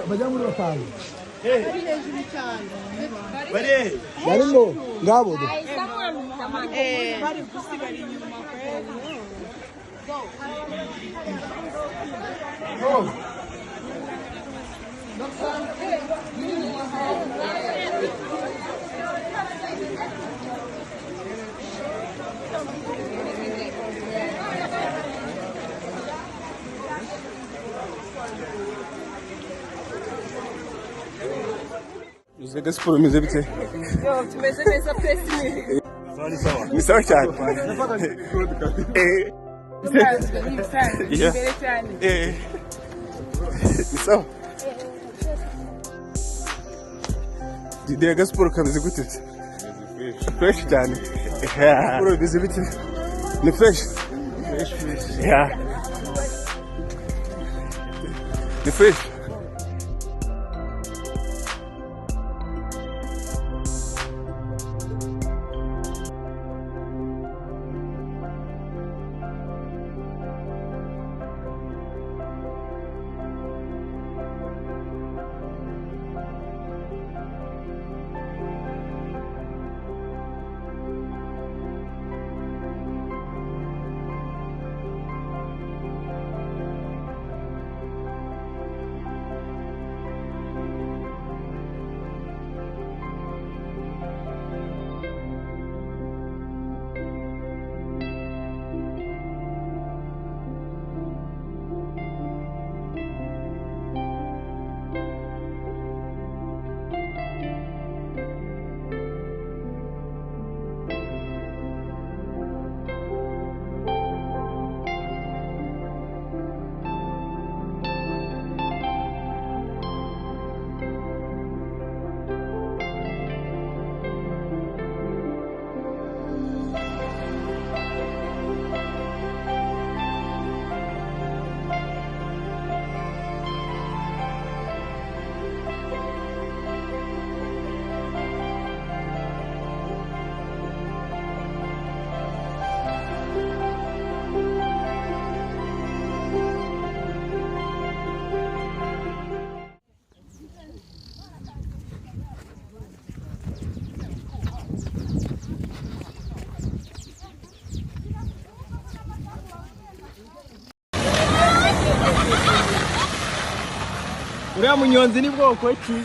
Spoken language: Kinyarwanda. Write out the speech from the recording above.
bajya muri batanu bari hejuru cyane barimo ngabo bari gusigara inyuma Uzega siporo imeze bite? Yo, tumeze neza pesi. Ni sawa cyane. Imbere cyane. Ni sawa. Didega siporo kameze gute? Fresh cyane. Siporo imeze bite? Ni fresh. Yeah. Ni fresh. Uriya munyonzi ni bwoko ki?